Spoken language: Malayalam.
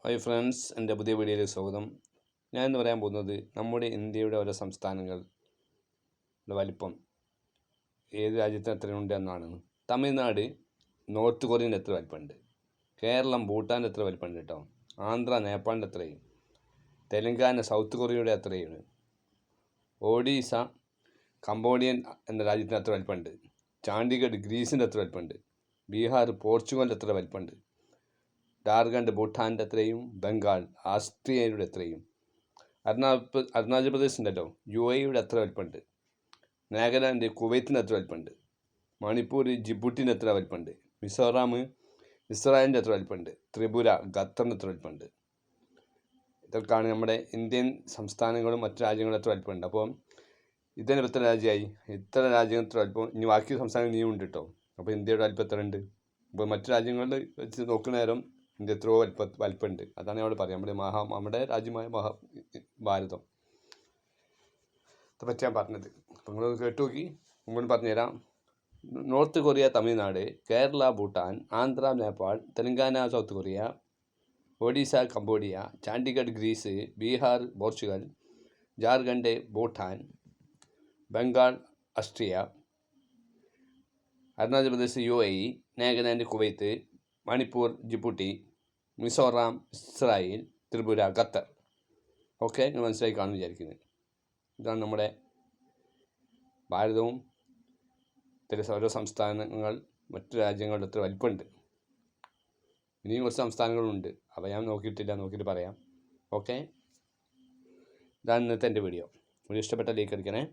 ഹായ് ഫ്രണ്ട്സ്, എൻ്റെ പുതിയ വീഡിയോയിലേക്ക് സ്വാഗതം. ഞാൻ ഇന്ന് പറയാൻ പോകുന്നത് നമ്മുടെ ഇന്ത്യയുടെ ഓരോ സംസ്ഥാനങ്ങളുടെ വലിപ്പം ഏത് രാജ്യത്തിന് എത്രയുണ്ട് എന്നാണ്. തമിഴ്നാട് നോർത്ത് കൊറിയൻ്റെ എത്ര വലിപ്പമുണ്ട്, കേരളം ഭൂട്ടാൻ്റെ എത്ര വലിപ്പമുണ്ട് കേട്ടോ, ആന്ധ്ര നേപ്പാളിൻ്റെ എത്രയും, തെലങ്കാന സൗത്ത് കൊറിയയുടെ എത്രയാണ്, ഒഡീസ കംബോഡിയൻ എന്ന രാജ്യത്തിന് എത്ര വലിപ്പമുണ്ട്, ചണ്ഡീഗഡ് ഗ്രീസിൻ്റെ എത്ര വലിപ്പമുണ്ട്, ബീഹാർ പോർച്ചുഗലിൻ്റെ എത്ര വലിപ്പമുണ്ട്, ജാർഖണ്ഡ് ഭൂട്ടാൻ്റെ എത്രയും, ബംഗാൾ ആസ്ട്രിയയുടെ എത്രയും, അരുണാചൽ പ്രദേശ് ഉണ്ടല്ലോ UAEയുടെ എത്ര വലിപ്പമുണ്ട്, നാഗാലാൻഡ് കുവൈറ്റിന് എത്ര വലിപ്പമുണ്ട്, മണിപ്പൂർ ജിബൂട്ടിന് എത്ര വലിപ്പമുണ്ട്, മിസോറാം ഇസ്രായേലിൻ്റെ എത്ര വലിപ്പമുണ്ട്, ത്രിപുര ഖത്തറിന് എത്ര വലിപ്പമുണ്ട്. ഇതൊക്കെയാണ് നമ്മുടെ ഇന്ത്യൻ സംസ്ഥാനങ്ങളും മറ്റു രാജ്യങ്ങളും എത്ര വലിപ്പമുണ്ട്. അപ്പോൾ ഇതിന് എത്ര രാജ്യമായി, ഇത്ര രാജ്യങ്ങൾ എത്ര വലിപ്പം, ഇനി ബാക്കി സംസ്ഥാനങ്ങൾ ഇനിയും ഉണ്ട് കേട്ടോ. അപ്പോൾ ഇന്ത്യയുടെ വലിപ്പം എത്ര ഉണ്ട്. അപ്പോൾ മറ്റു രാജ്യങ്ങളിൽ വെച്ച് നോക്കുന്ന നേരം ഇന്ത്യ എത്രയോ വലിപ്പമുണ്ട്. അതാണ് അവിടെ പറയാം, നമ്മുടെ രാജ്യമായ ഭാരതം. ഇதை പറ്റി ഞാൻ പറഞ്ഞത്. അപ്പോൾ നിങ്ങൾ കേട്ടു നോക്കി. മുമ്പോട്ട് പറഞ്ഞുതരാം. North Korea Tamil Nadu, Kerala Bhutan, Andhra Nepal, Telangana South Korea, Odisha Cambodia, Chandigarh Greece, Bihar Portugal, Jharkhand Bhutan, Bengal Austria, Arunachal Pradesh UAE, Nagaland Kuwait, Manipur Djibouti, Mizoram Israel, Tripura Qatar. Okay, നിങ്ങൾ മനസ്സിലായി കാണുമെന്ന് വിചാരിക്കുന്നത്. ഇതാണ് നമ്മുടെ ഭാരതവും ഓരോ സംസ്ഥാനങ്ങൾ മറ്റു രാജ്യങ്ങളുടെ എത്ര വലിപ്പമുണ്ട്. ഇനിയും കുറച്ച് സംസ്ഥാനങ്ങളുണ്ട്, അപ്പോൾ ഞാൻ നോക്കിയിട്ട് പറയാം. ഓക്കെ, ഇതാണ് ഇന്നത്തെ എൻ്റെ വീഡിയോ. ഇഷ്ടപ്പെട്ട ലൈക്ക് അടിക്കണേ.